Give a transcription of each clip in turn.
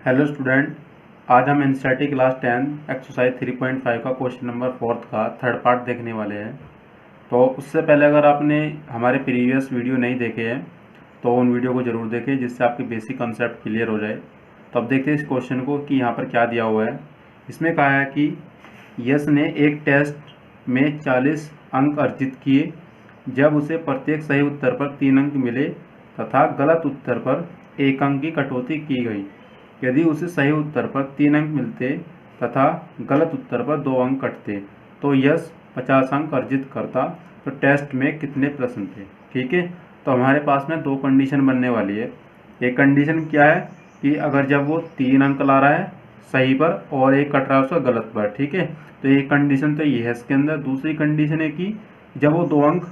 Hello student, आज हम NCERT class 10 exercise 3.5 का क्वेश्चन नंबर 4 का थर्ड पार्ट देखने वाले हैं। तो उससे पहले अगर आपने हमारे प्रीवियस वीडियो नहीं देखे हैं तो उन वीडियो को ज़रूर देखें, जिससे आपके बेसिक कंसेप्ट क्लियर हो जाए। तो अब देखते हैं इस क्वेश्चन को कि यहाँ पर क्या दिया हुआ है। इसमें कहा है कि यश ने एक टेस्ट में 40 अंक अर्जित किए जब उसे प्रत्येक सही उत्तर पर 3 अंक मिले तथा गलत उत्तर पर 1 अंक की कटौती की गई। यदि उसे सही उत्तर पर 3 अंक मिलते तथा गलत उत्तर पर 2 अंक कटते तो यश 50 अंक अर्जित करता। तो टेस्ट में कितने प्रश्न थे? ठीक है, तो हमारे पास में दो कंडीशन बनने वाली है। एक कंडीशन क्या है कि अगर जब वो 3 अंक ला रहा है सही पर और एक कट रहा है उसका गलत पर, ठीक है, तो एक कंडीशन तो ये है इसके अंदर। दूसरी कंडीशन है कि जब वो 2 अंक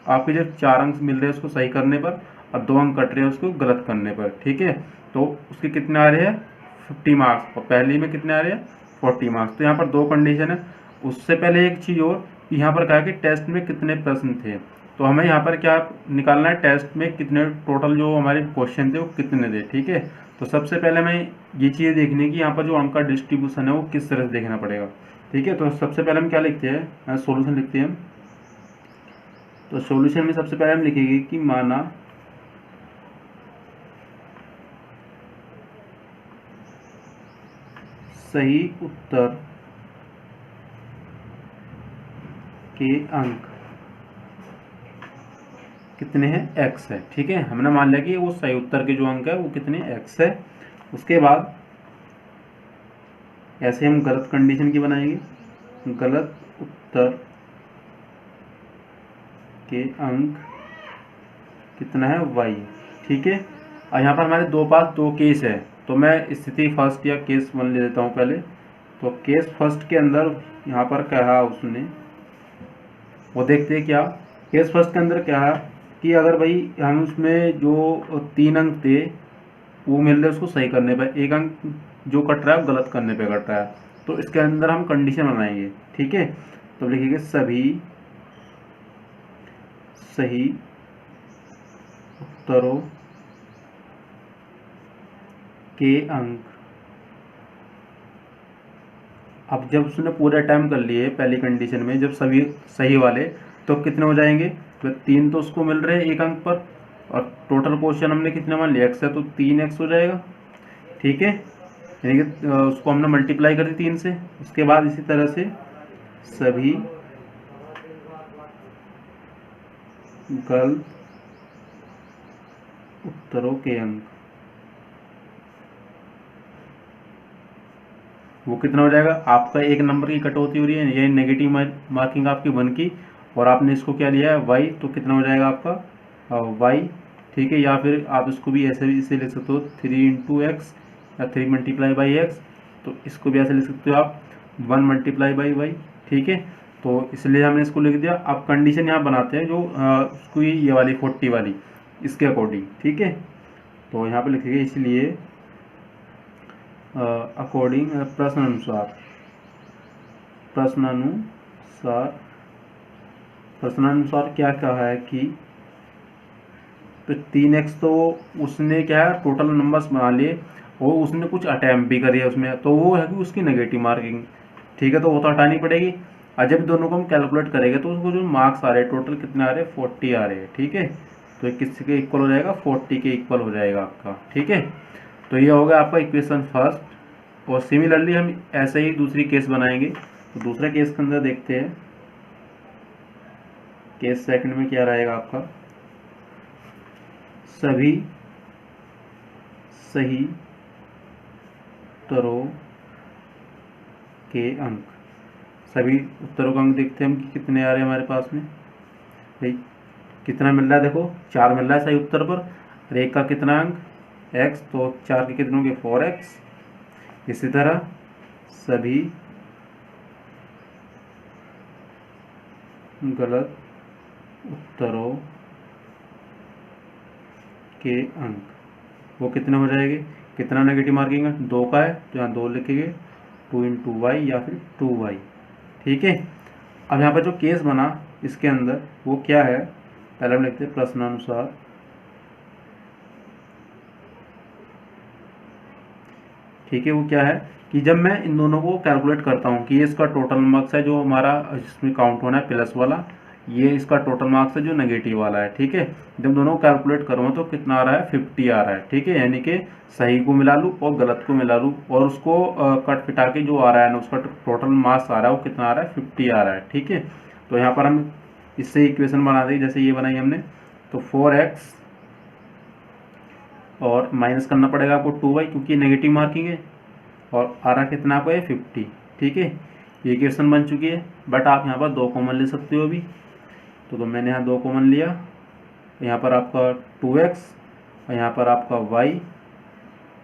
आपके जब 4 अंक मिल रहे हैं उसको सही करने पर और 2 अंक कट रहे हैं उसको गलत करने पर, ठीक है, तो उसके कितने आ रहे हैं 50 मार्क्स और पहली में कितने आ रहे हैं 40 मार्क्स। तो यहाँ पर दो कंडीशन है। उससे पहले एक चीज़ और कि यहाँ पर कहा कि टेस्ट में कितने प्रश्न थे, तो हमें यहाँ पर क्या निकालना है, टेस्ट में कितने टोटल जो हमारे क्वेश्चन थे वो कितने थे। ठीक है, तो सबसे पहले हमें ये चीज़ देखनी है कि यहाँ पर जो अंक का डिस्ट्रीब्यूशन है वो किस तरह से देखना पड़ेगा। ठीक है, तो सबसे पहले हम क्या लिखते हैं, सोल्यूशन लिखते हैं। तो सोल्यूशन में सबसे पहले हम लिखेंगे कि माना सही उत्तर के अंक कितने हैं, x है। ठीक है, हमने मान लिया कि वो सही उत्तर के जो अंक है वो कितने x है। उसके बाद ऐसे हम गलत कंडीशन की बनाएंगे, गलत उत्तर के अंक कितना है y। ठीक है, और यहाँ पर हमारे दो केस है, तो मैं स्थिति फर्स्ट या केस वन ले लेता हूँ पहले। तो केस फर्स्ट के अंदर यहाँ पर कहा उसने, वो देखते हैं क्या केस फर्स्ट के अंदर क्या है कि अगर भाई हम उसमें जो 3 अंक थे वो मिल रहे उसको सही करने पर, 1 अंक जो कट रहा है वो गलत करने पे कट रहा है, तो इसके अंदर हम कंडीशन बनाएंगे। ठीक है, तो लिखेंगे सभी सही उत्तरों के अंक। अब जब उसने पूरे टाइम कर लिए पहली कंडीशन में जब सभी सही वाले, तो कितने हो जाएंगे, तो 3 तो उसको मिल रहे हैं 1 अंक पर और टोटल क्वेश्चन हमने कितने मान लिया x है, तो 3x हो जाएगा। ठीक है, यानी कि उसको हमने मल्टीप्लाई कर दी 3 से। उसके बाद इसी तरह से सभी गलत उत्तरों के अंक, वो कितना हो जाएगा, आपका 1 नंबर की कटौती हो रही है, ये नेगेटिव मार्किंग आपकी 1 की, और आपने इसको क्या लिया है y, तो कितना हो जाएगा आपका y। ठीक है, या फिर आप इसको भी ऐसे भी इसे लिख सकते हो 3 इंटू एक्स या 3 मल्टीप्लाई बाई एक्स, तो इसको भी ऐसे लिख सकते हो आप 1 मल्टीप्लाई बाई वाई। ठीक है, तो इसलिए हमने इसको लिख दिया। आप कंडीशन यहाँ बनाते हैं जो उसको ये वाली 40 वाली इसके अकॉर्डिंग। ठीक है, तो यहाँ पर लिखेंगे इसलिए अकॉर्डिंग प्रश्नानुसार क्या कहा है कि तो 3x तो उसने क्या है टोटल नंबर्स बना लिए और उसने कुछ अटैम्प्ट भी करी है उसमें, तो वो है कि उसकी नेगेटिव मार्किंग। ठीक है, तो वो तो हटानी पड़ेगी। और जब दोनों को हम कैलकुलेट करेंगे तो उसको जो मार्क्स आ रहे हैं टोटल कितने आ रहे हैं 40 आ रहे हैं। ठीक है, तो किसके के इक्वल हो जाएगा 40 के इक्वल हो जाएगा आपका। ठीक है, तो ये हो गया आपका इक्वेशन फर्स्ट। और सिमिलरली हम ऐसे ही दूसरी केस बनाएंगे। तो दूसरे केस के अंदर देखते हैं, केस सेकंड में क्या रहेगा आपका, सभी सही उत्तरों के अंक, सभी उत्तरों का अंक देखते हैं हम कि कितने आ रहे हैं हमारे पास में। भाई कितना मिल रहा है, देखो 4 मिल रहा है सही उत्तर पर और 1 का कितना अंक x, तो 4 के कितने होंगे 4x। इसी तरह सभी गलत उत्तरों के अंक, वो कितने हो जाएंगे, कितना नेगेटिव मार्किंग है 2 का है, तो यहाँ 2 लिखेंगे 2 इंटू वाई या फिर 2y। ठीक है, अब यहाँ पर जो केस बना इसके अंदर वो क्या है, पहले हम लिखते हैं प्रश्नानुसार ठीक है। वो क्या है कि जब मैं इन दोनों को कैलकुलेट करता हूँ कि ये इसका टोटल मार्क्स है जो हमारा इसमें काउंट होना है प्लस वाला, ये इसका टोटल मार्क्स है जो नेगेटिव वाला है, ठीक है। जब दोनों को कैलकुलेट करूँ तो कितना आ रहा है, 50 आ रहा है, ठीक है। यानी कि सही को मिला लूँ और गलत को मिला लूँ और उसको कट पिटा के जो आ रहा है ना उसका टोटल मार्क्स आ रहा है वो कितना आ रहा है, 50 आ रहा है, ठीक है। तो यहाँ पर हम इससे इक्वेशन बना देंगे, जैसे ये बनाई हमने, तो 4x और माइनस करना पड़ेगा आपको 2y क्योंकि नेगेटिव मार्किंग है, और आ रहा कितना आपको है 50, ठीक है। ये इक्वेशन बन चुकी है। बट आप यहाँ पर 2 कॉमन ले सकते हो अभी, तो मैंने यहाँ 2 कॉमन लिया, यहाँ पर आपका 2x और यहाँ पर आपका y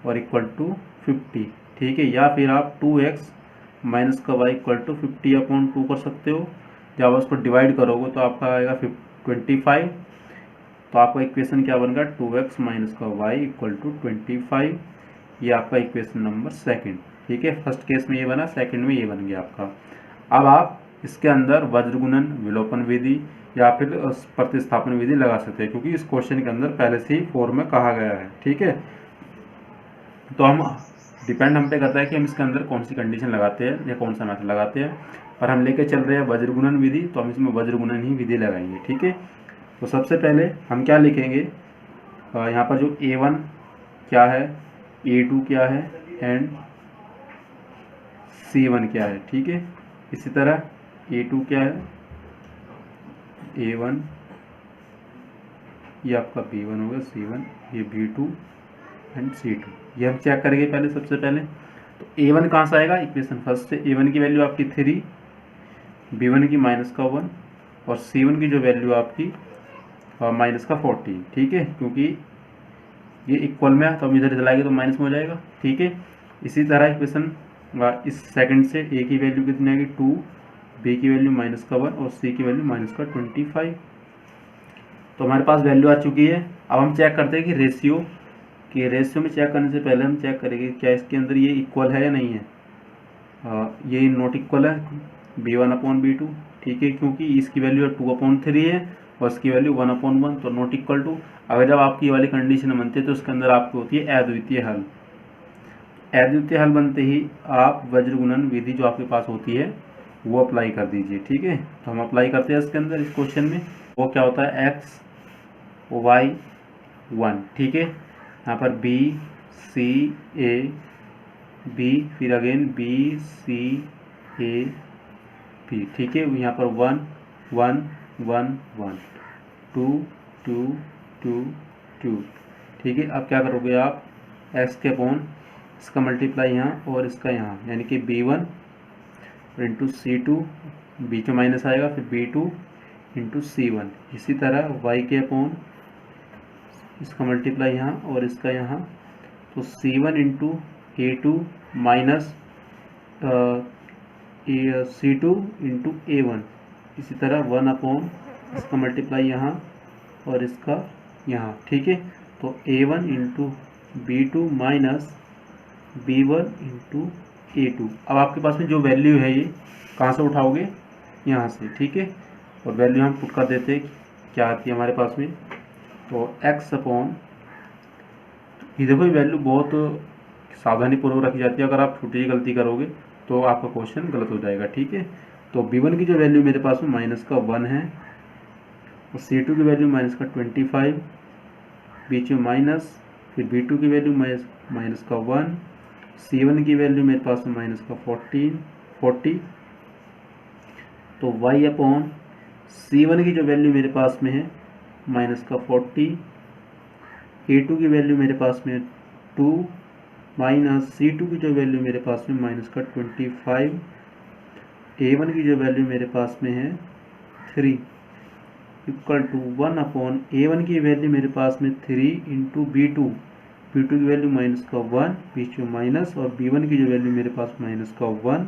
और इक्वल टू 50, ठीक है। या फिर आप 2x माइनस का y इक्वल टू 50/2 कर सकते हो। जब आप उसको डिवाइड करोगे तो आपका आएगा 25, तो आपका इक्वेशन क्या बन गया, 2x माइनस का y इक्वल टू 25। ये आपका इक्वेशन नंबर सेकंड, ठीक है। फर्स्ट केस में ये बना, सेकंड में ये बन गया आपका। अब आप इसके अंदर वज्रगुणन, विलोपन विधि या फिर प्रतिस्थापन विधि लगा सकते हैं, क्योंकि इस क्वेश्चन के अंदर पहले से ही 4 में कहा गया है, ठीक है। तो हम डिपेंड हम पे करता है कि हम इसके अंदर कौन सी कंडीशन लगाते हैं या कौन सा मेथड लगाते हैं। और हम लेके चल रहे हैं वज्रगुणन विधि, तो हम इसमें वज्रगुणन ही विधि लगाएंगे, ठीक है। तो सबसे पहले हम क्या लिखेंगे, यहाँ पर जो a1 क्या है, a2 क्या है एंड c1 क्या है, ठीक है। इसी तरह a2 क्या है, a1, ये आपका b1 होगा, c1, ये b2 एंड c2, ये हम चेक करेंगे पहले। सबसे पहले तो a1 कहाँ से आएगा, इक्वेशन फर्स्ट से a1 की वैल्यू आपकी 3, b1 की -1 और c1 की जो वैल्यू आपकी -14, ठीक है। क्योंकि ये इक्वल में है तो हम इधर चलाएंगे तो माइनस में हो जाएगा, ठीक है। इसी तरह इक्वेशन इस सेकंड से a की वैल्यू कितनी आएगी 2, b की वैल्यू -1 और c की वैल्यू -25। तो हमारे पास वैल्यू आ चुकी है। अब हम चेक करते हैं कि रेशियो में चेक करने से पहले हम चेक करेंगे क्या इसके अंदर ये इक्वल है या नहीं है। ये नॉट इक्वल है, b1/b2, ठीक है, क्योंकि इसकी वैल्यू 2/3 है और इसकी वैल्यू 1/1, तो नॉट इक्वल टू। अगर जब आपकी वाली कंडीशन बनती है तो उसके अंदर आपकी होती है अद्वितीय हल। अद्वितीय हल बनते ही आप वज्रगुणन विधि जो आपके पास होती है वो अप्लाई कर दीजिए, ठीक है। तो हम अप्लाई करते हैं इसके अंदर, इस क्वेश्चन में वो क्या होता है, x y 1, ठीक है। यहाँ पर b c a b, फिर again b c a b, ठीक है। यहाँ पर 1 1 1 1 2 2 2 2, ठीक है। अब क्या करोगे आप, x के अपॉन इसका मल्टीप्लाई यहाँ और इसका यहाँ, यानी कि b1 इंटू c2, बीच में माइनस आएगा, फिर b2 इंटू c1। इसी तरह y के अपॉन इसका मल्टीप्लाई यहाँ और इसका यहाँ, तो c1 into a2 minus c2 into a1। इसी तरह 1 अपॉन इसका मल्टीप्लाई यहाँ और इसका यहाँ, ठीक है। तो a1 into b2 minus b1 into a2। अब आपके पास में जो वैल्यू है ये कहाँ से उठाओगे, यहाँ से, ठीक है। और वैल्यू हम पुट कर देते हैं, क्या आती है हमारे पास में, तो x अपॉन, ये देखो ये वैल्यू बहुत सावधानी पूर्वक रखी जाती है, अगर आप छोटी गलती करोगे तो आपका क्वेश्चन गलत हो जाएगा, ठीक है। तो b1 की जो वैल्यू मेरे पास में -1 है और c2 की वैल्यू -25, बीच में माइनस, फिर b2 की वैल्यू -1, c1 की वैल्यू मेरे पास में -40। तो y अपॉन c1 की जो वैल्यू मेरे पास में है -40, a2 की वैल्यू मेरे पास में 2 माइनस c2 की जो वैल्यू मेरे पास में -25, a1 की जो वैल्यू मेरे पास में है 3 इक्वल टू 1 अपॉन a1 की वैल्यू मेरे पास में 3 इंटू b2 की वैल्यू -1, बीच में माइनस, और b1 की जो वैल्यू मेरे पास -1,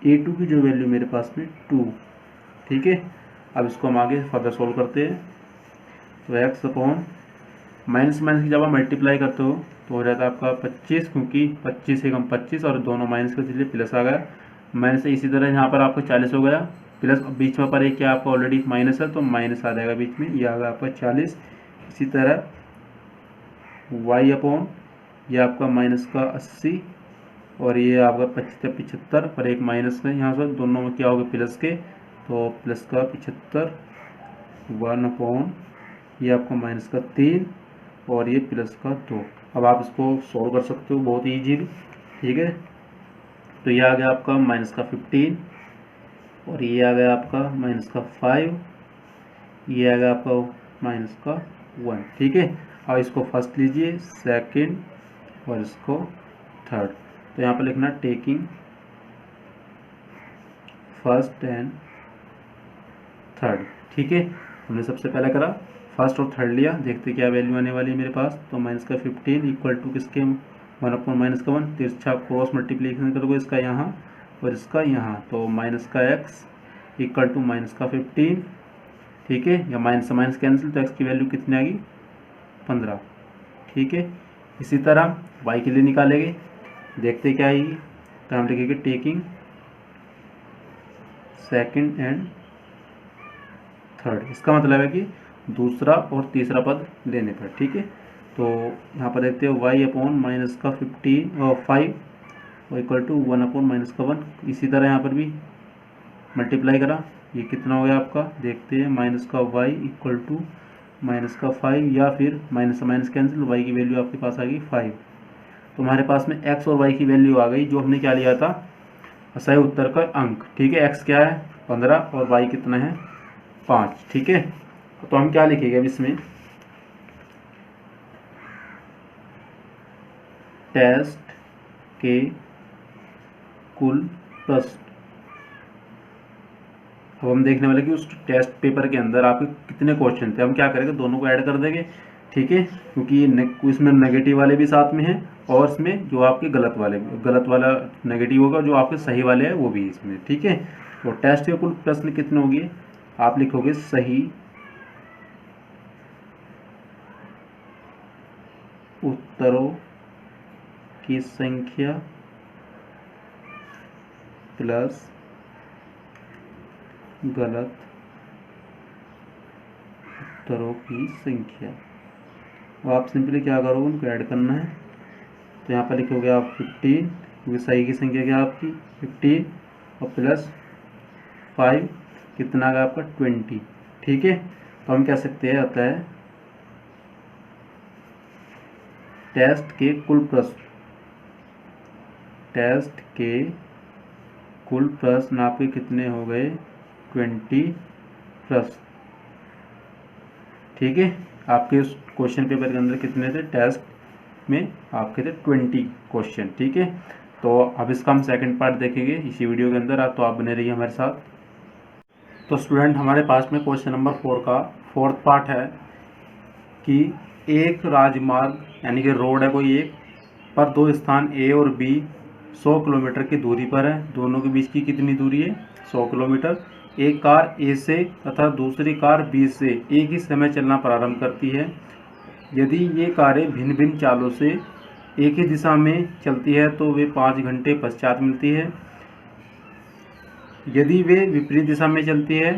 a2 की जो वैल्यू मेरे पास में 2, ठीक है। अब इसको हम आगे फर्दर सोल्व करते हैं। तो x अपॉन माइनस की जब आप मल्टीप्लाई करते हो तो हो जाता है आपका 25, क्योंकि 25 से कम 25 और दोनों माइनस के इसलिए प्लस आ गया माइनस। इसी तरह यहाँ पर आपका 40 हो गया, प्लस बीच में पर एक क्या आपका ऑलरेडी माइनस है तो माइनस आ जाएगा बीच में, ये आ गया आपका 40। इसी तरह y अपॉन ये आपका -80 और ये आपका 75 पर एक माइनस में, यहाँ पर दोनों में क्या होगा प्लस के, तो प्लस का 75 1/, ये आपका माइनस का 3 और ये प्लस का 2। अब आप इसको सॉल्व कर सकते हो बहुत ईजीली, ठीक है। तो ये आ गया आपका माइनस का 15 और ये आ गया आपका माइनस का 5, ये आ गया आपका माइनस का 1, ठीक है। अब इसको फर्स्ट लीजिए, सेकंड और इसको थर्ड। तो यहाँ पर लिखना टेकिंग फर्स्ट एंड थर्ड, ठीक है। हमने सबसे पहले करा फर्स्ट और थर्ड लिया, देखते क्या वैल्यू आने वाली है मेरे पास। तो माइनस का 15 इक्वल टू किसके 1/- माइनस का 1, तिरछा क्रॉस मल्टीप्लिकेशन करोगे इसका यहाँ और इसका यहाँ, तो माइनस का x इक्वल टू माइनस का 15, ठीक है। या माइनस से माइनस कैंसिल, तो x की वैल्यू कितनी आ गई 15, ठीक है। इसी तरह y के लिए निकालेंगे, देखते क्या आएगी। तो हम लिखेंगे टेकिंग सेकंड एंड थर्ड, इसका मतलब है कि दूसरा और तीसरा पद लेने पर, ठीक है। तो यहाँ पर देखते हो y/माइनस का 15 और 5 इक्वल टू 1/ माइनस का 1। इसी तरह यहाँ पर भी मल्टीप्लाई करा, ये कितना हो गया आपका, देखते हैं माइनस का y इक्वल टू माइनस का 5, या फिर माइनस से माइनस कैंसिल, y की वैल्यू आपके पास आ गई 5। तो हमारे पास में x और y की वैल्यू आ गई, जो हमने क्या लिया था सही उत्तर का अंक, ठीक है। x क्या है 15 और y कितना है 5, ठीक है। तो हम क्या लिखेंगे अब इसमें, टेस्ट के कुल प्रश्न। अब हम देखने वाले कि उस टेस्ट पेपर के अंदर आपके कितने क्वेश्चन थे। हम क्या करेंगे, दोनों को ऐड कर देंगे, ठीक है, क्योंकि इसमें नेगेटिव वाले भी साथ में हैं और इसमें जो आपके गलत वाला नेगेटिव होगा, जो आपके सही वाले हैं वो भी इसमें, ठीक है। तो टेस्ट के कुल प्रश्न कितने होंगे, आप लिखोगे सही उत्तरों की संख्या प्लस गलत उत्तरों की संख्या। अब आप सिंपली क्या करोगे, उनको ऐड करना है। तो यहाँ पर लिखोगे आप 15, क्योंकि सही की संख्या क्या आपकी 15 और प्लस 5 कितना आ गया आपका 20, ठीक है। तो हम कह सकते हैं आता है टेस्ट के कुल प्रश्न आपके कितने हो गए 20 प्रश्न, ठीक है। आपके उस क्वेश्चन पेपर के अंदर कितने थे, टेस्ट में आपके थे 20 क्वेश्चन, ठीक है। तो अब इसका हम सेकंड पार्ट देखेंगे इसी वीडियो के अंदर, तो आप बने रहिए हमारे साथ। तो स्टूडेंट हमारे पास में क्वेश्चन नंबर 4 का फोर्थ पार्ट है कि एक राजमार्ग यानी कि रोड है कोई एक पर, दो स्थान ए और बी 100 किलोमीटर की दूरी पर है। दोनों के बीच की कितनी दूरी है 100 किलोमीटर। एक कार ए से तथा दूसरी कार बी से एक ही समय चलना प्रारंभ करती है। यदि ये कारें भिन्न भिन्न चालों से एक ही दिशा में चलती है तो वे 5 घंटे पश्चात मिलती है। यदि वे विपरीत दिशा में चलती है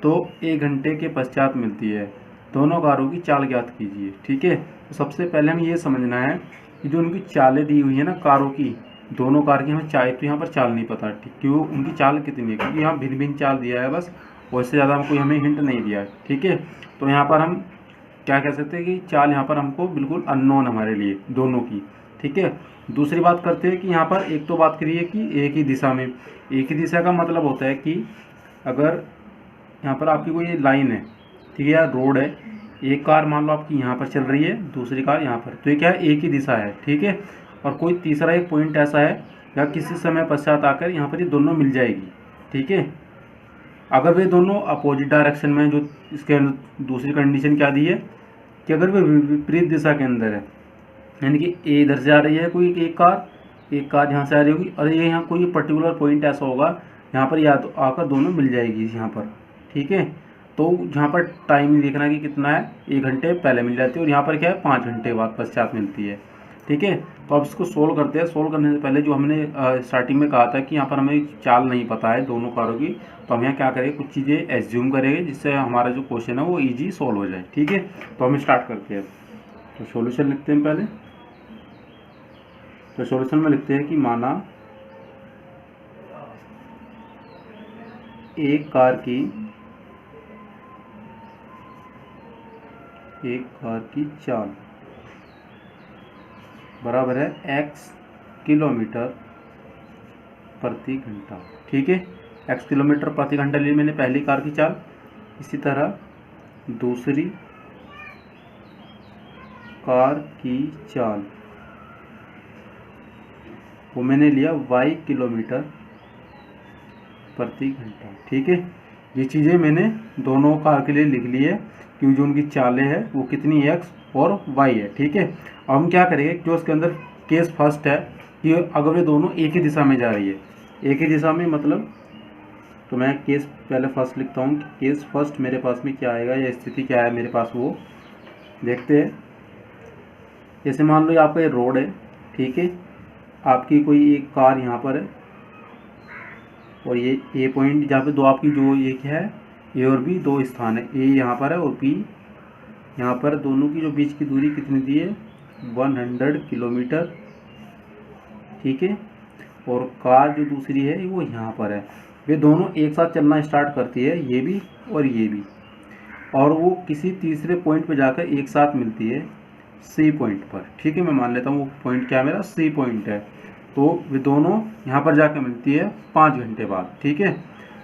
तो 1 घंटे के पश्चात मिलती है। दोनों कारों की चाल ज्ञात कीजिए, ठीक है। तो सबसे पहले हमें ये समझना है कि जो उनकी चालें दी हुई है ना कारों की, दोनों कार की हमें तो यहाँ पर चाल नहीं पता, ठीक, क्यों उनकी चाल कितनी है, क्योंकि यहाँ भिन्न भिन्न चाल दिया है बस, उससे ज़्यादा हमको हमें हिंट नहीं दिया है, ठीक है। तो यहाँ पर हम क्या कह सकते हैं कि चाल यहाँ पर हमको बिल्कुल अननोन हमारे लिए दोनों की, ठीक है। दूसरी बात करते हैं कि यहाँ पर एक तो बात करिए कि एक ही दिशा में, एक ही दिशा का मतलब होता है कि अगर यहाँ पर आपकी कोई लाइन है, ठीक है, या रोड है, एक कार मान लो आपकी यहाँ पर चल रही है, दूसरी कार यहाँ पर, तो ये क्या है एक ही दिशा है, ठीक है। और कोई तीसरा एक पॉइंट ऐसा है या किसी समय पश्चात आकर यहाँ पर ये दोनों मिल जाएगी, ठीक है। अगर वे दोनों अपोजिट डायरेक्शन में, जो इसके अंदर दूसरी कंडीशन क्या दी है कि अगर वे विपरीत दिशा के अंदर है, यानी कि ए इधर से आ रही है कोई एक कार यहाँ से आ रही होगी, और ये यहाँ कोई पर्टिकुलर पॉइंट ऐसा होगा यहाँ पर या तो आकर दोनों मिल जाएगी यहाँ पर, ठीक है। तो यहाँ पर टाइम देखना कि कितना है, 1 घंटे पहले मिल जाती है, और यहाँ पर क्या है 5 घंटे बाद पश्चात मिलती है, ठीक है। तो अब इसको सोल्व करते हैं। सोल्व करने से पहले जो हमने स्टार्टिंग में कहा था कि यहाँ पर हमें चाल नहीं पता है दोनों कारों की, तो हम यहाँ क्या करेंगे, कुछ चीज़ें एज्यूम करेंगे जिससे हमारा जो क्वेश्चन है वो ईजी सोल्व हो जाए, ठीक है। तो हम स्टार्ट करते हैं। तो सॉल्यूशन लिखते हैं पहले। तो सॉल्यूशन में लिखते हैं कि माना एक कार की चाल बराबर है x किलोमीटर प्रति घंटा। ठीक है, x किलोमीटर प्रति घंटा ली मैंने पहली कार की चाल। इसी तरह दूसरी कार की चाल वो मैंने लिया y किलोमीटर प्रति घंटा। ठीक है, ये चीज़ें मैंने दोनों कार के लिए लिख ली है क्योंकि जो उनकी चालें हैं वो कितनी x और y है। ठीक है, अब हम क्या करेंगे, जो इसके अंदर केस फर्स्ट है कि अगर ये दोनों एक ही दिशा में जा रही है, एक ही दिशा में मतलब, तो मैं केस पहले फर्स्ट लिखता हूँ कि केस फर्स्ट मेरे पास में क्या आएगा या स्थिति क्या है मेरे पास, वो देखते हैं। जैसे मान लो ये आपका ये रोड है। ठीक है, आपकी कोई एक कार यहाँ पर है और ये ए पॉइंट जहाँ पे दो आपकी जो ये क्या है, ए और बी दो स्थान है, ए यहाँ पर है और बी यहाँ पर, दोनों की जो बीच की दूरी कितनी दी है 100 किलोमीटर। ठीक है, और कार जो दूसरी है वो यहाँ पर है, वे दोनों एक साथ चलना स्टार्ट करती है, ये भी और ये भी, और वो किसी तीसरे पॉइंट पर जाकर एक साथ मिलती है सी पॉइंट पर। ठीक है, मैं मान लेता हूँ वो पॉइंट क्या है मेरा, सी पॉइंट है। तो वे दोनों यहाँ पर जाकर मिलती है 5 घंटे बाद। ठीक है,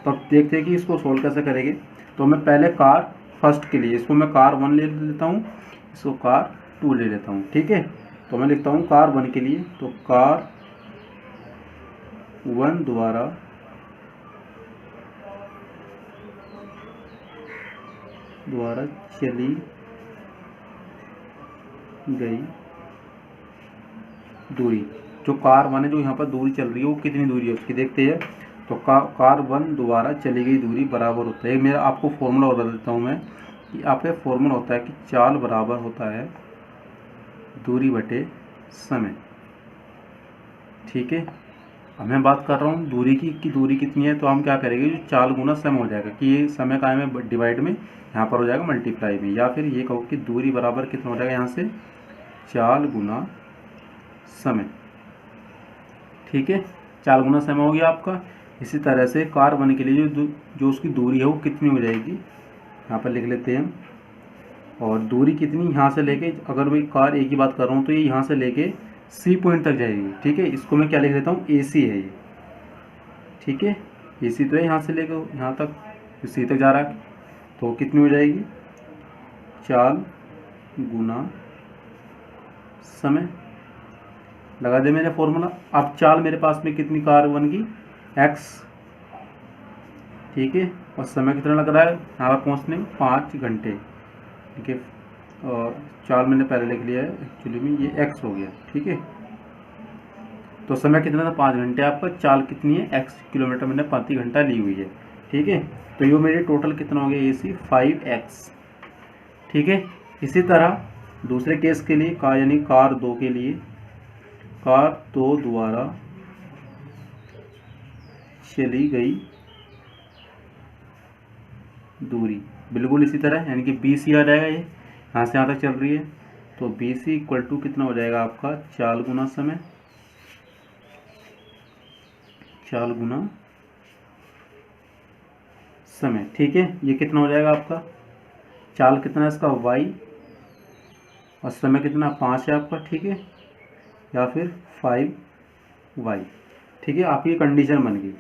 तो अब देखते हैं कि इसको सोल्व कैसे करेंगे। तो मैं पहले कार फर्स्ट के लिए इसको मैं कार 1 ले लेता हूँ, इसको कार 2 ले लेता हूँ। ठीक है, तो मैं लिखता हूँ कार 1 के लिए, तो कार 1 द्वारा चली गई दूरी, जो कार 1 है जो यहाँ पर दूरी चल रही है वो कितनी दूरी है उसकी देखते हैं। तो कार 1 द्वारा चली गई दूरी बराबर होता है, मेरा आपको फॉर्मूला बता देता हूँ मैं कि आपका फॉर्मूला होता है कि चाल बराबर होता है दूरी बटे समय। ठीक है, अब मैं बात कर रहा हूँ दूरी की दूरी कितनी है, तो हम क्या करेंगे, जो चाल गुना समय हो जाएगा कि ये समय का में डिवाइड में यहाँ पर हो जाएगा मल्टीप्लाई में, या फिर ये कहो कि दूरी बराबर कितना हो जाएगा यहाँ से चाल गुना समय। ठीक है, चाल गुना समय हो गया आपका। इसी तरह से कार 1 के लिए जो उसकी दूरी है वो कितनी हो जाएगी, यहाँ पर लिख लेते हैं। और दूरी कितनी यहाँ से लेके, अगर मैं कार ए की बात कर रहा हूँ तो ये यहाँ से लेके सी पॉइंट तक जाएगी। ठीक है, इसको मैं क्या लिख देता हूँ, ए सी है ये। ठीक है, ए सी तो है यहाँ से लेकर यहाँ तक, सी तक जा रहा है, तो कितनी हो जाएगी चाल गुना समय। लगा दे मैंने फॉर्मूला। अब चाल मेरे पास में कितनी कार 1 की x। ठीक है, और समय कितना लग रहा है यहाँ पर पहुँचने में 5 घंटे। ठीक है, और चाल मैंने पहले लिख लिया है, एक्चुअली में ये x हो गया। ठीक है, तो समय कितना था 5 घंटे, आपका चाल कितनी है x किलोमीटर मैंने प्रति घंटा ली हुई है। ठीक है, तो ये मेरे टोटल कितना हो गया AC 5x। ठीक है, इसी तरह दूसरे केस के लिए यानी कार 2 के लिए, कार 2 द्वारा चली गई दूरी बिल्कुल इसी तरह, यानी कि BC आ जाएगा, ये यहाँ से यहाँ तक चल रही है, तो BC इक्वल टू कितना हो जाएगा आपका चाल गुना समय, चाल गुना समय। ठीक है, ये कितना हो जाएगा आपका, चाल कितना है इसका y और समय कितना 5 है आपका। ठीक है, या फिर 5y। ठीक है, आपकी कंडीशन बन गई।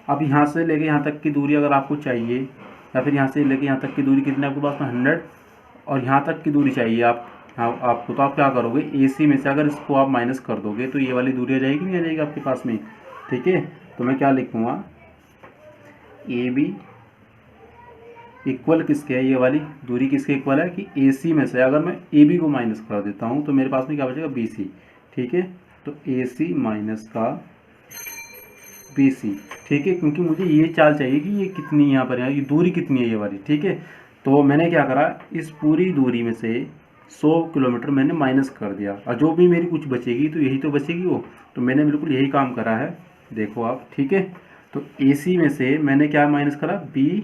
अब यहाँ से लेके यहाँ तक की दूरी अगर आपको चाहिए, या फिर यहाँ से लेके यहाँ तक की दूरी कितनी आपके पास में 100, और यहाँ तक की दूरी चाहिए आपको, तो आप क्या करोगे, AC में से अगर इसको आप माइनस कर दोगे तो ये वाली दूरी आ जाएगी, नहीं आ जाएगी आपके पास में। ठीक है, तो मैं क्या लिखूँगा, AB इक्वल किसके है, ये वाली दूरी किसके इक्वल है कि AC में से अगर मैं AB को माइनस कर देता हूँ तो मेरे पास में क्या बचेगा BC। ठीक है, तो AC माइनस का BC। ठीक है, क्योंकि मुझे ये चाल चाहिए कि ये कितनी यहाँ पर है, ये दूरी कितनी है ये वाली। ठीक है, तो मैंने क्या करा, इस पूरी दूरी में से 100 किलोमीटर मैंने माइनस कर दिया, और जो भी मेरी कुछ बचेगी तो यही तो बचेगी वो, तो मैंने बिल्कुल यही काम करा है, देखो आप। ठीक है, तो AC में से मैंने क्या माइनस करा, B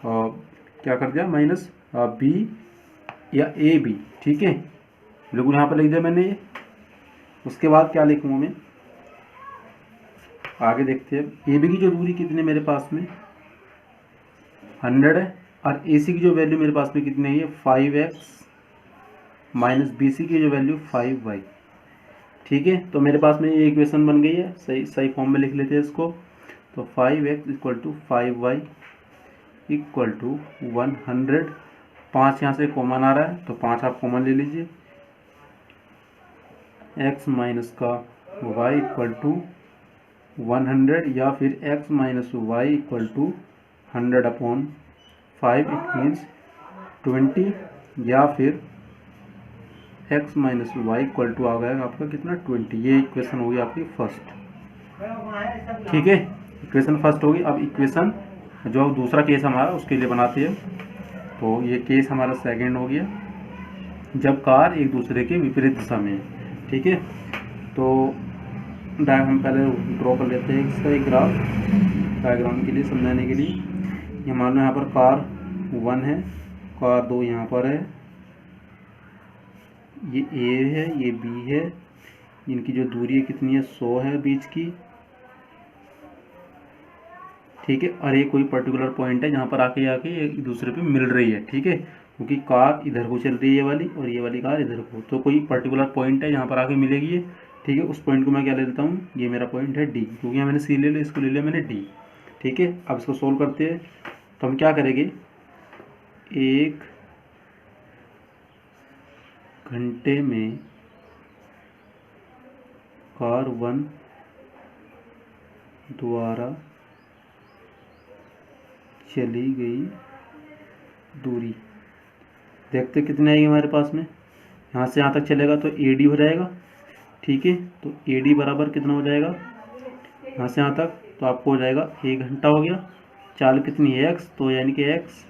क्या कर दिया माइनस B या AB। ठीक है, बिल्कुल यहाँ पर लिख दिया मैंने ये, उसके बाद क्या लिखूँगा मैं, आगे देखते हैं। ए बी की जो दूरी कितनी है मेरे पास में 100 है, और ए सी की जो वैल्यू मेरे पास में कितनी है 5x माइनस बी सी की जो वैल्यू 5y। ठीक है, तो मेरे पास में ये इक्वेशन बन गई है, सही सही फॉर्म में लिख लेते हैं इसको। तो 5x equal to 5y equal to 100। 5 यहाँ से कॉमन आ रहा है तो 5 आप कॉमन ले लीजिए। x माइनस का y इक्वल टू 100, या फिर x minus Y equal to 100/5, it means 20, या फिर x minus Y equal to आ गया आपका कितना 20। ये इक्वेशन होगी आपकी फर्स्ट। ठीक है, इक्वेशन फर्स्ट होगी। अब इक्वेशन जो दूसरा केस हमारा उसके लिए बनाते हैं। तो ये केस हमारा सेकंड हो गया, जब कार एक दूसरे के विपरीत दिशा में है। ठीक है, तो हम पहले ड्रॉ कर लेते हैं इसका एक ग्राफ डायग्राम के लिए, समझाने के लिए। ये मान लो यहाँ पर कार 1 है, कार 2 यहाँ पर है, ये ए है, ये बी है, इनकी जो दूरी है कितनी है 100 है बीच की। ठीक है, और ये कोई पर्टिकुलर पॉइंट है जहाँ पर आके एक दूसरे पे मिल रही है। ठीक है, क्योंकि कार इधर को चल रही है ये वाली, और ये वाली कार इधर को, तो कोई पर्टिकुलर पॉइंट है जहाँ पर आके मिलेगी ये। ठीक है, उस पॉइंट को मैं क्या ले लेता हूँ, ये मेरा पॉइंट है डी, क्योंकि यहाँ मैंने सी ले लिया, इसको ले लिया मैंने डी। ठीक है, अब इसको सोल्व करते हैं। तो हम क्या करेंगे, 1 घंटे में कार 1 द्वारा चली गई दूरी, देखते कितने आएगी हमारे पास में। यहाँ से यहाँ तक चलेगा तो AD हो जाएगा। ठीक है, तो AD बराबर कितना हो जाएगा, यहाँ से यहाँ तक तो आपको हो जाएगा 1 घंटा हो गया। चाल कितनी है x, तो यानी कि x।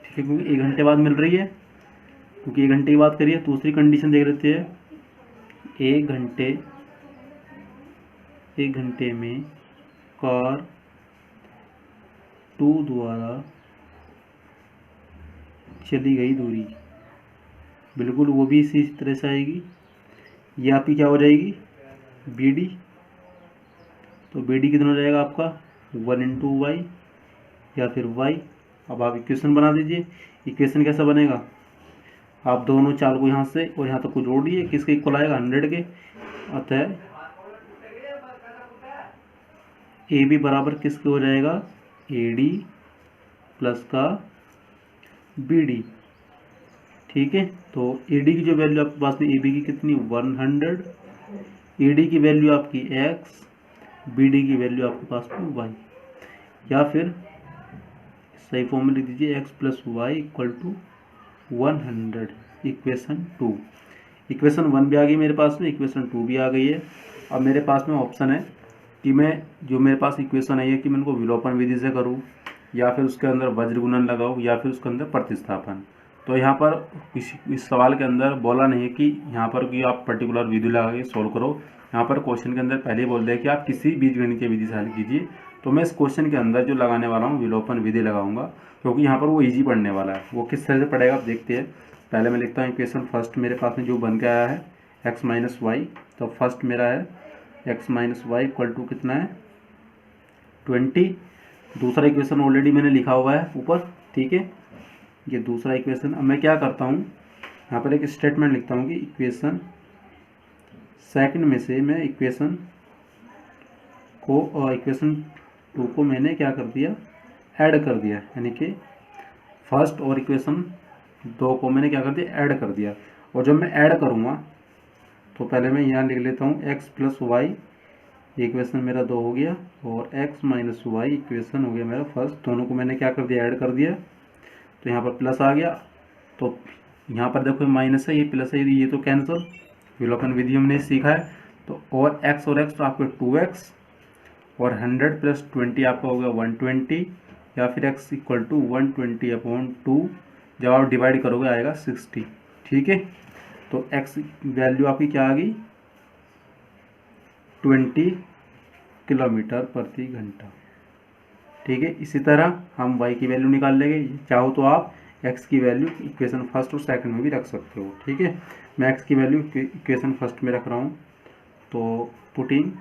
ठीक है, क्योंकि 1 घंटे बाद मिल रही है, क्योंकि 1 घंटे की बात करिए। दूसरी कंडीशन देख लेते हैं, 1 घंटे में कार 2 द्वारा चली गई दूरी, बिल्कुल वो भी इसी तरह से आएगी। ये आपकी क्या हो जाएगी BD, तो BD कितना हो जाएगा आपका 1 × y या फिर y। अब आप इक्वेशन बना दीजिए। इक्वेशन कैसा बनेगा, आप दोनों चाल को यहाँ से और यहाँ तक को जोड़ दिए, किसके इक्वल आएगा 100 के। अतः AB बराबर किसके हो जाएगा AD प्लस का BD। ठीक है, तो AD की जो वैल्यू आपके पास में AB की कितनी 100, AD की वैल्यू आपकी x, BD की वैल्यू आपके पास में y, या फिर सही फॉर्म में लिख दीजिए x plus y equal to 100। Equation 2, equation 1 भी आ गई मेरे पास में, इक्वेशन 2 भी आ गई है। अब मेरे पास में ऑप्शन है कि मैं जो मेरे पास इक्वेशन आई है कि मैं इनको विलोपन विधि से करूँ, या फिर उसके अंदर वज्र गुणन लगाऊँ, या फिर उसके अंदर प्रतिस्थापन। तो यहाँ पर इस सवाल के अंदर बोला नहीं है कि यहाँ पर कि आप पर्टिकुलर विधि लगा के सोल्व करो। यहाँ पर क्वेश्चन के अंदर पहले ही बोल दिया कि आप किसी बीजगणितीय विधि से हल कीजिए। तो मैं इस क्वेश्चन के अंदर जो लगाने वाला हूँ विलोपन विधि लगाऊंगा, क्योंकि यहाँ पर वो इजी पढ़ने वाला है। वो किस तरह से पढ़ेगा आप देखते हैं। पहले मैं लिखता हूँ इक्वेशन फर्स्ट मेरे पास में जो बन के आया है x माइनस वाई। तो फर्स्ट मेरा है x minus Y equal to कितना है 20। दूसरा इक्वेशन ऑलरेडी मैंने लिखा हुआ है ऊपर। ठीक है, ये दूसरा इक्वेशन। अब मैं क्या करता हूँ, यहाँ पर एक स्टेटमेंट लिखता हूँ कि इक्वेशन सेकंड में से मैं इक्वेशन 2 को मैंने क्या कर दिया ऐड कर दिया, यानी कि फर्स्ट और इक्वेशन 2 को मैंने क्या कर दिया ऐड कर दिया। और जब मैं ऐड करूँगा तो पहले मैं यहाँ लिख लेता हूँ x प्लस वाई, इक्वेशन मेरा 2 हो गया, और x माइनस वाई इक्वेशन हो गया मेरा फर्स्ट। दोनों को मैंने क्या कर दिया ऐड कर दिया, तो यहाँ पर प्लस आ गया। तो यहाँ पर देखो माइनस है, ये प्लस है, ये तो कैंसिल, विलोपन विधि हमने सीखा है। तो और x तो आपको 2x, और 100 प्लस 20 आपका हो गया 120, या फिर x इक्वल टू 120/2। जब आप डिवाइड करोगे आएगा 60। ठीक है, तो x वैल्यू आपकी क्या आ गई 20 किलोमीटर प्रति घंटा। ठीक है, इसी तरह हम y की वैल्यू निकाल लेंगे। चाहो तो आप x की वैल्यू इक्वेशन फर्स्ट और सेकंड में भी रख सकते हो। ठीक है, मैं x की वैल्यू इक्वेशन फर्स्ट में रख रहा हूँ, तो putting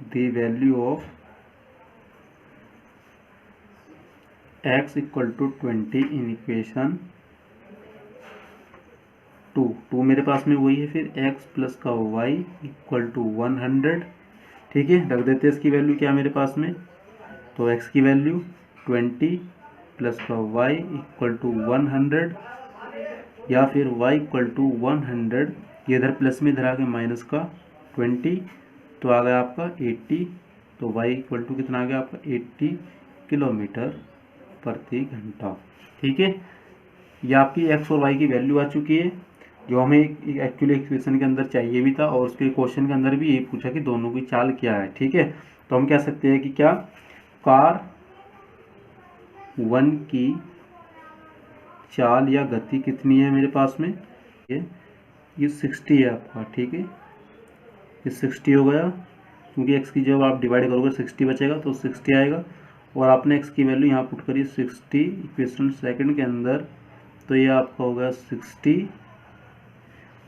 the value of x equal to 20 in equation 2 मेरे पास में वही है, फिर x प्लस का y इक्वल टू 100। ठीक है, रख देते हैं इसकी वैल्यू क्या मेरे पास में, तो x की वैल्यू 20 प्लस का y इक्वल टू 100 या फिर y इक्वल टू 100, ये इधर प्लस में इधर आ गया माइनस का 20, तो आ गया आपका 80, तो y इक्वल टू कितना आ गया आपका 80 किलोमीटर प्रति घंटा। ठीक है, ये आपकी x और y की वैल्यू आ चुकी है, जो हमें एक्चुअली इक्वेशन के अंदर चाहिए भी था, और उसके क्वेश्चन के अंदर भी ये पूछा कि दोनों की चाल क्या है। ठीक है, तो हम कह सकते हैं कि क्या कार 1 की चाल या गति कितनी है मेरे पास में, ये 60 है आपका। ठीक है, ये 60 हो गया, क्योंकि x की जब आप डिवाइड करोगे 60 बचेगा तो 60 आएगा, और आपने x की वैल्यू यहाँ पुट करी 60 इक्वेशन सेकंड के अंदर, तो ये आपका होगा 60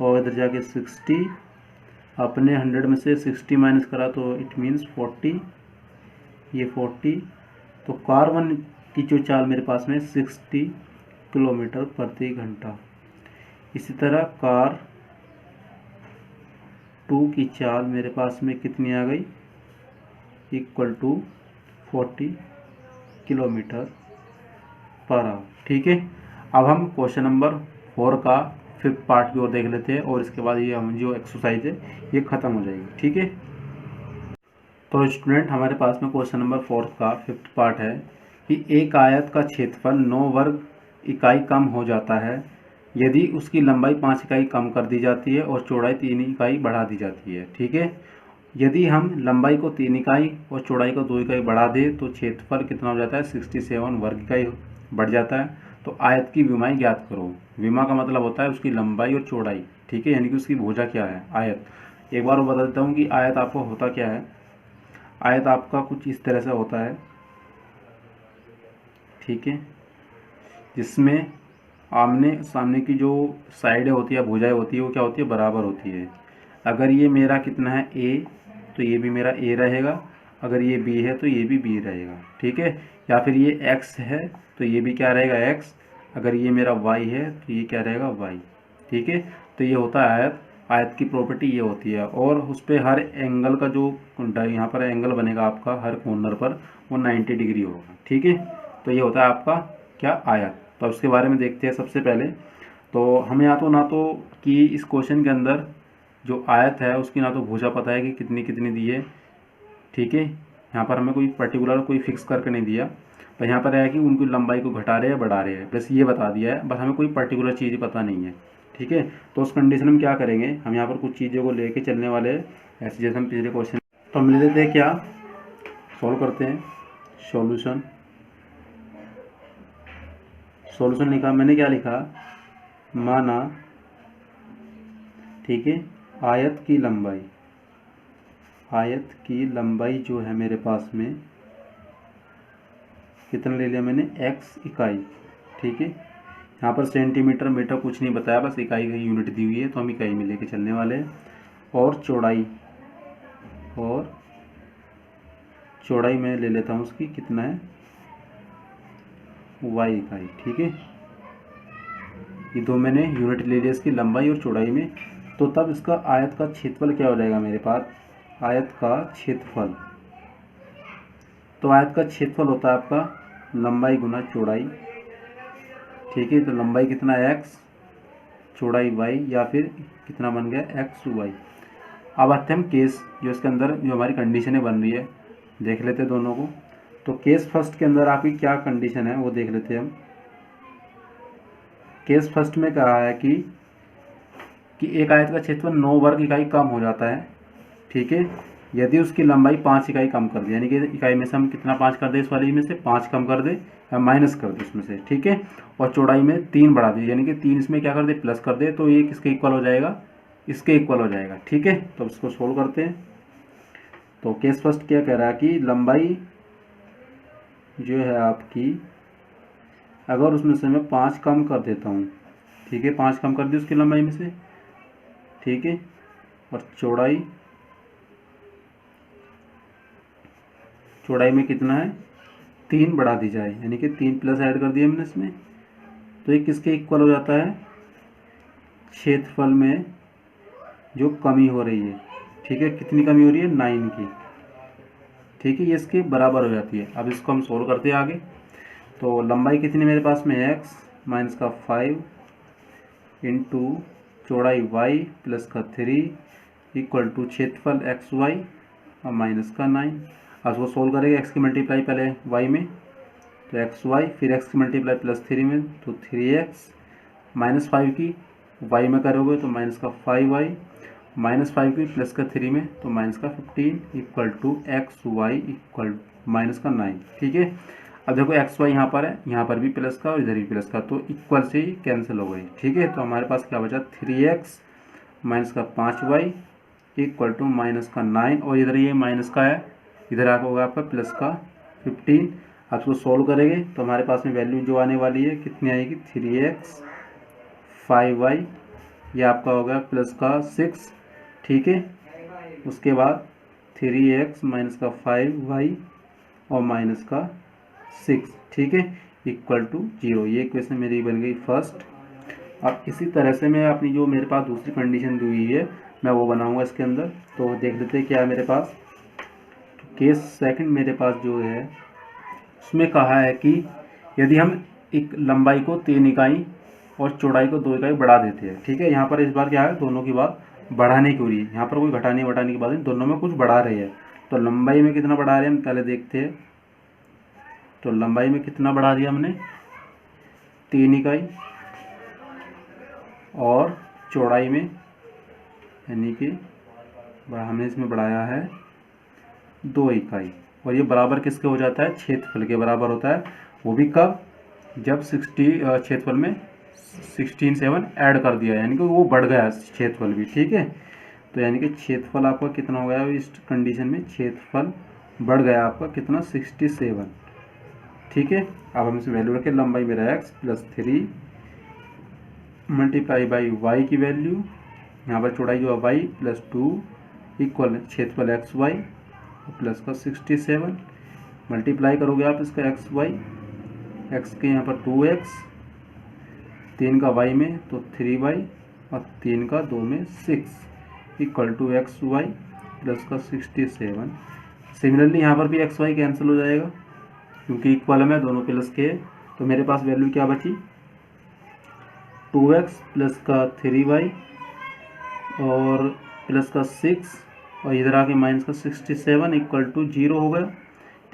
और इधर जाके 60, आपने 100 में से 60 माइनस करा तो इट मीन्स 40, ये 40, तो कार 1 की जो चाल मेरे पास में 60 किलोमीटर प्रति घंटा। इसी तरह कार 2 की चाल मेरे पास में कितनी आ गई, equal to 40 kilometre per hour. ठीक है, अब हम क्वेश्चन नंबर 4 का 5th पार्ट की ओर देख लेते हैं, और इसके बाद ये हम जो एक्सरसाइज है ये ख़त्म हो जाएगी। ठीक है, तो स्टूडेंट हमारे पास में क्वेश्चन नंबर 4 का 5th पार्ट है कि एक आयत का क्षेत्रफल 9 वर्ग इकाई कम हो जाता है यदि उसकी लंबाई 5 इकाई कम कर दी जाती है और चौड़ाई 3 इकाई बढ़ा दी जाती है। ठीक है, यदि हम लंबाई को 3 इकाई और चौड़ाई को 2 इकाई बढ़ा दें तो क्षेत्रफल कितना हो जाता है, 67 वर्ग इकाई बढ़ जाता है। तो आयत की विमाएँ ज्ञात करो। विमा का मतलब होता है उसकी लंबाई और चौड़ाई। ठीक है, यानी कि उसकी भुजा क्या है, आयत। एक बार बता देता हूँ कि आयत आपको होता क्या है। आयत आपका कुछ इस तरह से होता है, ठीक है, जिसमें आमने सामने की जो साइडें होती है, भुजाएं होती है, वो क्या होती है, बराबर होती है। अगर ये मेरा कितना है a, तो ये भी मेरा a रहेगा, अगर ये b है तो ये भी b रहेगा। ठीक है, या फिर ये x है तो ये भी क्या रहेगा, x, अगर ये मेरा y है तो ये क्या रहेगा, y। ठीक है, तो ये होता है आयत। आयत की प्रॉपर्टी ये होती है, और उस पर हर एंगल का जो यहाँ पर एंगल बनेगा आपका हर कॉर्नर पर, वो 90 डिग्री होगा। ठीक है, तो ये होता है आपका क्या, आयत। तो अब इसके बारे में देखते हैं। सबसे पहले तो हमें ना तो कि इस क्वेश्चन के अंदर जो आयत है उसकी ना तो भुजा पता है कि कितनी कितनी दी है। ठीक है, यहाँ पर हमें कोई पर्टिकुलर कोई फिक्स करके नहीं दिया, पर यहाँ पर है कि उनकी लंबाई को घटा रहे हैं बढ़ा रहे हैं, बस ये बता दिया है, बस हमें कोई पर्टिकुलर चीज़ पता नहीं है। ठीक है, तो उस कंडीशन में क्या करेंगे, हम यहाँ पर कुछ चीज़ों को लेके चलने वाले हैं, ऐसे जैसे हम पिछले क्वेश्चन। तो हम ले लेते हैं, क्या सॉल्व करते हैं, सॉल्यूशन। सॉल्यूशन लिखा मैंने, क्या लिखा, माना, ठीक है, आयत की लंबाई जो है मेरे पास में कितना ले लिया मैंने, x इकाई। ठीक है, यहाँ पर सेंटीमीटर मीटर कुछ नहीं बताया, बस इकाई की यूनिट दी हुई है, तो हम इकाई में लेके चलने वाले हैं। और चौड़ाई मैं ले लेता हूँ उसकी, कितना है, y इकाई। ठीक है, ये दो मैंने यूनिट ले लिया इसकी लंबाई और चौड़ाई में। तो तब इसका आयत का क्षेत्रफल क्या हो जाएगा मेरे पास, आयत का क्षेत्रफल। तो आयत का क्षेत्रफल होता है आपका लंबाई गुना चौड़ाई। ठीक है, तो लंबाई कितना है, x, चौड़ाई y, या फिर कितना बन गया, x y। अब आते हैं हम केस, जो इसके अंदर जो हमारी कंडीशनें बन रही है, देख लेते हैं दोनों को। तो केस फर्स्ट के अंदर आपकी क्या कंडीशन है वो देख लेते हैं हम। केस फर्स्ट में कहा है कि एक आयत का क्षेत्रफल 9 वर्ग इकाई कम हो जाता है। ठीक है, यदि उसकी लंबाई 5 इकाई कम कर दे, यानी कि इकाई में से हम कितना 5 कर दे, इस वाली में से 5 कम कर दे या माइनस कर दे उसमें से। ठीक है, और चौड़ाई में 3 बढ़ा दे, यानी कि 3 इसमें क्या कर दे, प्लस कर दे, तो ये किसके इक्वल हो जाएगा, इसके इक्वल हो जाएगा। ठीक है, तो इसको सोल्व करते हैं। तो केस फर्स्ट क्या कह रहा है कि लंबाई जो है आपकी, अगर उसमें से मैं 5 कम कर देता हूँ, ठीक है, 5 कम कर दी उसकी लंबाई में से, ठीक है, और चौड़ाई में कितना है 3 बढ़ा दी जाए, यानी कि 3 प्लस ऐड कर दिया हमने इसमें, तो ये किसके इक्वल हो जाता है, क्षेत्रफल में जो कमी हो रही है, ठीक है, कितनी कमी हो रही है 9 की, ठीक है, ये इसके बराबर हो जाती है। अब इसको हम सोल्व करते हैं आगे। तो लंबाई कितनी मेरे पास में x माइनस का 5 इंटू चौड़ाई y प्लस का 3 इक्वल टू क्षेत्रफल xy और माइनस का 9। अब उसको सोल्व करेंगे, x की मल्टीप्लाई पहले y में तो xy, फिर x की मल्टीप्लाई प्लस 3 में तो 3x, माइनस 5 की y में करोगे तो माइनस का 5y, माइनस 5 की प्लस का 3 में तो माइनस का 15 equal to xy equal minus का 9, ठीक है। अब देखो xy यहाँ पर है, यहाँ पर भी प्लस का और इधर भी प्लस का, तो इक्वल से ही कैंसिल हो गई, ठीक है। तो हमारे पास क्या बचा 3x माइनस का 5y इक्वल टू माइनस का 9, और इधर ये माइनस का है, इधर होगा आपका प्लस का 15। अब इसको सोल्व करेंगे तो हमारे पास में वैल्यू जो आने वाली है कितनी आएगी 3x 5y, ये आपका होगा प्लस का 6, ठीक है। उसके बाद 3x माइनस का 5y और माइनस का 6, ठीक है, इक्वल टू 0। ये इक्वेशन मेरी बन गई फर्स्ट। अब इसी तरह से मैं अपनी जो मेरे पास दूसरी कंडीशन दी हुई है मैं वो बनाऊंगा इसके अंदर। तो देख लेते हैं क्या है मेरे पास। तो केस सेकंड मेरे पास जो है उसमें कहा है कि यदि हम एक लंबाई को 3 इकाई और चौड़ाई को 2 इकाई बढ़ा देते हैं, ठीक है। यहाँ पर इस बार क्या है, दोनों की बात बढ़ाने की हो रही है, यहाँ पर कोई घटाने की बात नहीं, दोनों में कुछ बढ़ा रहे हैं। तो लंबाई में कितना बढ़ा रहे हैं हम पहले देखते हैं। तो लंबाई में कितना बढ़ा दिया हमने 3 इकाई, और चौड़ाई में यानी कि हमने इसमें बढ़ाया है 2 इकाई, और ये बराबर किसके हो जाता है क्षेत्रफल के बराबर होता है। वो भी कब, जब 60 क्षेत्रफल में 16/7 ऐड कर दिया, यानी कि वो बढ़ गया क्षेत्रफल भी, ठीक है। तो यानी कि क्षेत्रफल आपका कितना हो गया इस कंडीशन में, क्षेत्रफल बढ़ गया आपका कितना 67, ठीक है। अब हम इसे वैल्यू रखें, लंबाई मेरा x plus 3 multiply by y की वैल्यू, यहाँ पर चौड़ाई जो है y प्लस 2 इक्वल क्षेत्रफल xy प्लस का 67, मल्टीप्लाई करोगे आप इसका xy, x के यहाँ पर 2x, 3 का y में तो 3y और 3 का 2 में 6 इक्वल टू xy प्लस का 67। सिमिलरली यहाँ पर भी xy कैंसिल हो जाएगा क्योंकि इक्वल में दोनों प्लस के। तो मेरे पास वैल्यू क्या बची 2x प्लस का 3y और प्लस का 6 और इधर आके माइनस का 67 इक्वल टू 0 हो गया,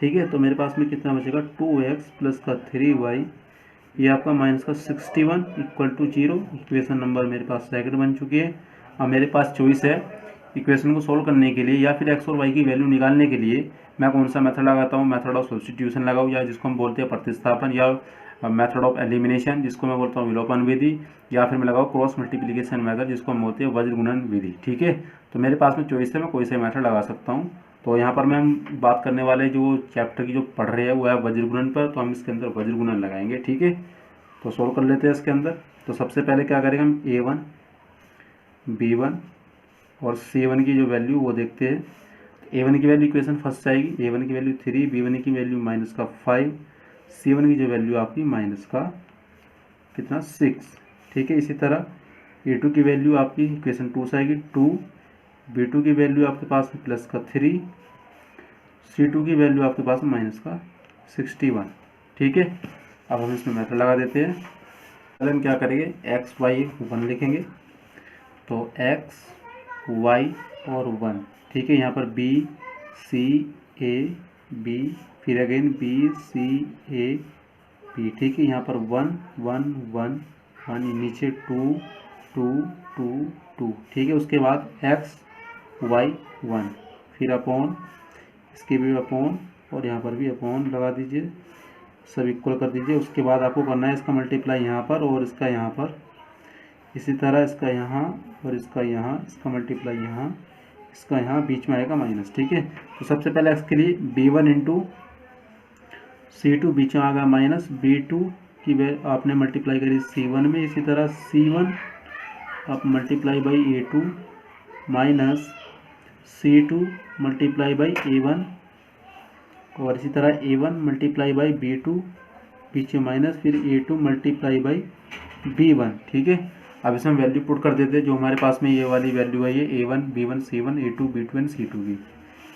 ठीक है। तो मेरे पास में कितना बचेगा 2x प्लस का 3y, ये आपका माइनस का 61 इक्वल टू 0। इक्वेशन नंबर मेरे पास सेकंड बन चुकी है। अब मेरे पास चॉइस है इक्वेशन को सोल्व करने के लिए या फिर x और y की वैल्यू निकालने के लिए मैं कौन सा मेथड लगाता हूँ, मेथड ऑफ सब्स्टिट्यूशन लगाऊँ, या जिसको हम बोलते हैं प्रतिस्थापन, या मेथड ऑफ एलिमिनेशन जिसको मैं बोलता हूँ विलोपन विधि, या फिर मैं लगाऊँ क्रॉस मल्टीप्लिकेशन मेथड जिसको हम बोलते हैं वज्र गुणन विधि, ठीक है। तो मेरे पास में चॉइस है, मैं कोई सा मेथड लगा सकता हूँ। तो यहाँ पर मैं हम बात करने वाले जो चैप्टर की जो पढ़ रहे हैं वो है वज्र गुणन पर, तो हम इसके अंदर वज्र गुणन लगाएंगे, ठीक है। तो सोल्व कर लेते हैं इसके अंदर। तो सबसे पहले क्या करेंगे हम a1 b1 और c1 की जो वैल्यू वो देखते हैं। a1 की वैल्यू इक्वेशन फर्स्ट से आएगी, a1 की वैल्यू 3, b1 की वैल्यू माइनस का 5, c1 की जो वैल्यू आपकी माइनस का कितना 6, ठीक है। इसी तरह a2 की वैल्यू आपकी इक्वेशन 2 से आएगी 2, b2 की वैल्यू आपके पास प्लस का 3, c2 की वैल्यू आपके पास माइनस का 61, ठीक है। अब हम इसमें मेथड लगा देते हैं। पहले हम क्या करेंगे x y 1 लिखेंगे, तो x y और 1, ठीक है। यहाँ पर b c a b, फिर again b c a b, ठीक है। यहाँ पर 1 1 1 1, नीचे 2 2 2 2, ठीक है। उसके बाद x y 1, फिर अपॉन, इसके भी अपॉन और यहाँ पर भी अपॉन लगा दीजिए, सब इक्वल कर दीजिए। उसके बाद आपको करना है इसका मल्टीप्लाई यहाँ पर और इसका यहाँ पर, इसी तरह इसका यहाँ और इसका यहाँ, इसका मल्टीप्लाई यहाँ, इसका यहाँ, बीच में आएगा माइनस, ठीक है। तो सबसे पहले x के लिए b1 इंटू c2, बीच में आ गया माइनस, b2 की वैल्यू आपने मल्टीप्लाई करी c1 में, इसी तरह c1 आप multiply by a2 minus C2 multiply by A1 और इसी तरह A1 मल्टीप्लाई बाई B2 पीछे माइनस फिर A2 मल्टीप्लाई बाई B1। ठीक है, अब इसमें वैल्यू पुट कर देते हैं जो हमारे पास में ये वाली वैल्यू है, ये A1 B1 C1 A2 B2 and C2 की।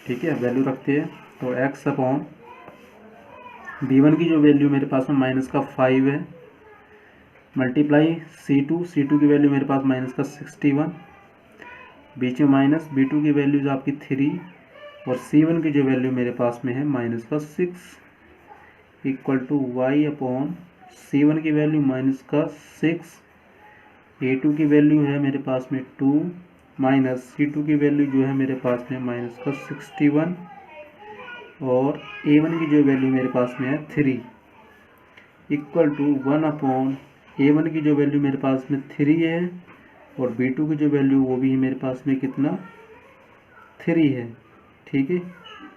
ठीक है, वैल्यू रखते हैं तो x अपॉन B1 की जो वैल्यू मेरे पास में माइनस का 5 है मल्टीप्लाई C2 की वैल्यू मेरे पास माइनस का 61, बीच में माइनस B2 की वैल्यू जो आपकी 3 और C1 की जो वैल्यू मेरे पास में है माइनस का 6 equal to y upon C1 की वैल्यू माइनस का 6, A2 की वैल्यू है मेरे पास में 2 माइनस C2 की वैल्यू जो है मेरे पास में माइनस का 61 और A1 की जो वैल्यू मेरे पास में है 3 इक्वल टू 1 अपॉन A1 की जो वैल्यू मेरे पास में 3 है और B2 की जो वैल्यू वो भी है मेरे पास में कितना 3 है। ठीक है,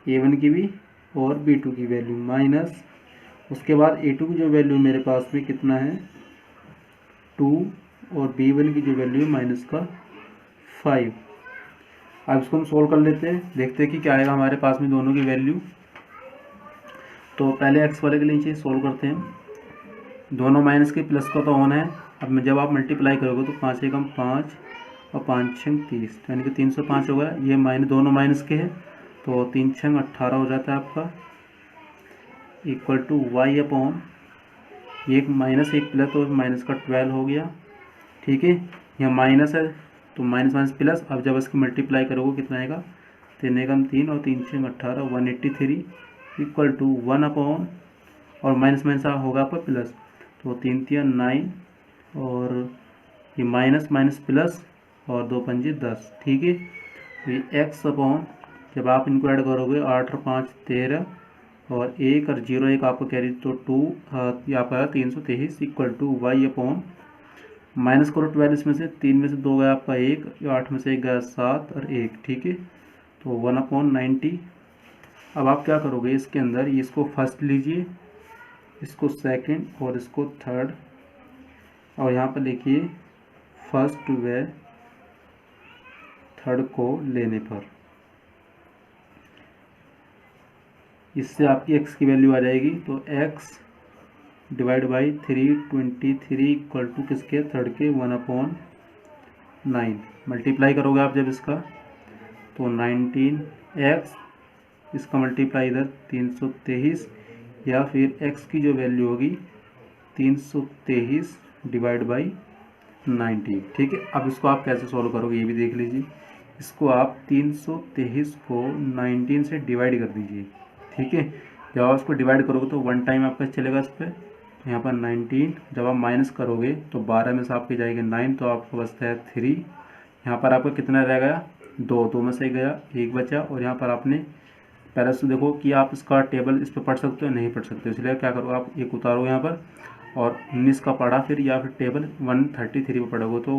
A1 की भी और B2 की वैल्यू माइनस उसके बाद A2 की जो वैल्यू मेरे पास में कितना है 2 और B1 की जो वैल्यू माइनस का 5। अब इसको हम सोल्व कर लेते हैं, देखते हैं कि क्या आएगा हमारे पास में दोनों की वैल्यू। तो पहले x वाले के नीचे सोल्व करते हैं, दोनों माइनस के प्लस का तो ऑन है। अब जब आप मल्टीप्लाई करोगे तो 5 एकम 5 और 5 छंग 30 यानी कि 305 होगा। ये दोनों माइनस के हैं तो 3 छंग 18 हो जाता है आपका इक्वल टू y अपॉन एक माइनस एक प्लस तो माइनस का 12 हो गया। ठीक है, यहाँ माइनस है तो माइनस माइनस प्लस। अब जब इसकी मल्टीप्लाई करोगे कितना आएगा 3 एकम 3 और 3 छंग 18 183 इक्वल टू 1 अपॉन और माइनस माइनस होगा आपका प्लस तो 3 3 9 और ये माइनस माइनस प्लस और 2 पंजे 10। ठीक है, तो ये x अपॉन जब आप इनको ऐड करोगे 8 और 5 13 और 1 और 0 1 आपको कैरी तो 2 यहाँ पर 323 equal to y upon minus करो 12 में से 3 में से 2 गया आपका 1, 8 में से 1 गया 7 और 1। ठीक है, तो 1 अपॉन 90। अब आप क्या करोगे इसके अंदर इसको फर्स्ट लीजिए, इसको सेकंड और इसको थर्ड और यहाँ पर लिखिए फर्स्ट व थर्ड को लेने पर इससे आपकी x की वैल्यू आ जाएगी। तो x divide by 323 equal to किसके थर्ड के 1 अपॉन 9। मल्टीप्लाई करोगे आप जब इसका तो 19x इसका मल्टीप्लाई इधर 323 या फिर x की जो वैल्यू होगी 323 डिवाइड बाई 90। ठीक है, अब इसको आप कैसे सॉल्व करोगे ये भी देख लीजिए। इसको आप 323 को 19 से डिवाइड कर दीजिए। ठीक है, जब आप इसको डिवाइड करोगे तो 1 टाइम आपका चलेगा इस पर, यहाँ पर 19। जब आप माइनस करोगे तो 12 में से आपके जाएगा 9 तो आपको बचता है 3। यहाँ पर आपका कितना रह गया 2 में से गया 1 बचा। और यहाँ पर आपने पहले से देखो कि आप इसका टेबल इस पर पढ़ सकते हो नहीं पढ़ सकते, इसलिए क्या करो आप एक उतारो यहाँ पर और 19 का पढ़ा फिर या फिर टेबल 133 पर पढ़ोगे तो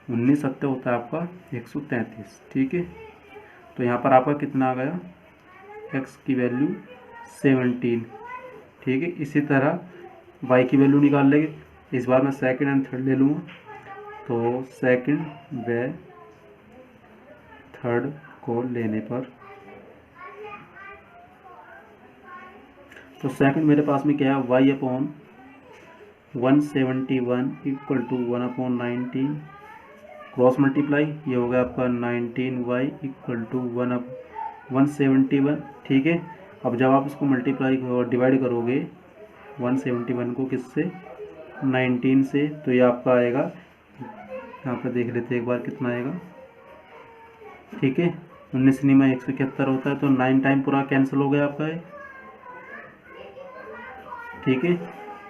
19 सत्ते होता है आपका 133। ठीक है, तो यहाँ पर आपका कितना आ गया x की वैल्यू 17। ठीक है, इसी तरह y की वैल्यू निकाल लेंगे। इस बार मैं सेकंड एंड थर्ड ले लूँगा तो सेकंड व थर्ड को लेने पर तो सेकंड मेरे पास में क्या है y upon 171 equal to 1 upon 19 cross multiply ये हो गया आपका 19y इक्वल टू 171। ठीक है, अब जब आप इसको मल्टीप्लाई और डिवाइड करोगे 171 को किससे 19 से तो ये आपका आएगा, यहाँ पर देख लेते हैं एक बार कितना आएगा। ठीक है, 19 में 171 होता है तो 9 टाइम पूरा कैंसिल हो गया आपका ये। ठीक है,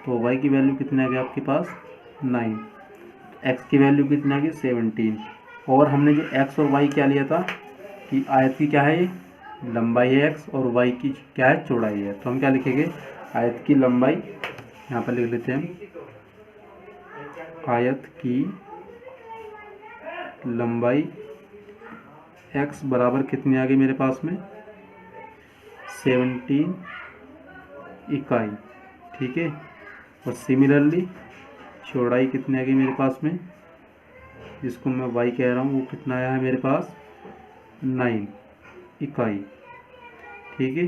तो y की वैल्यू कितनी आ गई आपके पास 9, x की वैल्यू कितनी आ गई 17। और हमने जो x और y क्या लिया था कि आयत की क्या है लंबाई है x और y की क्या है चौड़ाई है, तो हम क्या लिखेंगे आयत की लंबाई यहाँ पर लिख लेते हैं आयत की लंबाई x बराबर कितनी आ गई मेरे पास में 17 इकाई। ठीक है, और सिमिलरली चौड़ाई कितनी आ गई मेरे पास में जिसको मैं y कह रहा हूँ वो कितना आया है मेरे पास 9 इकाई। ठीक है,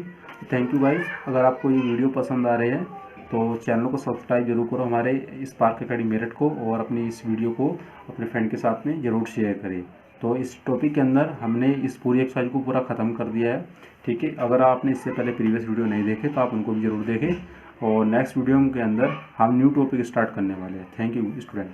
थैंक यू गाइस। अगर आपको ये वीडियो पसंद आ रहे हैं तो चैनल को सब्सक्राइब जरूर करो हमारे स्पार्क अकेडमी मेरठ को, और अपनी इस वीडियो को अपने फ्रेंड के साथ में ज़रूर शेयर करें। तो इस टॉपिक के अंदर हमने इस पूरी एक्सरसाइज को पूरा ख़त्म कर दिया है। ठीक है, अगर आपने इससे पहले प्रीवियस वीडियो नहीं देखे तो आप उनको भी ज़रूर देखें, और नेक्स्ट वीडियो के अंदर हम न्यू टॉपिक स्टार्ट करने वाले हैं। Thank you student.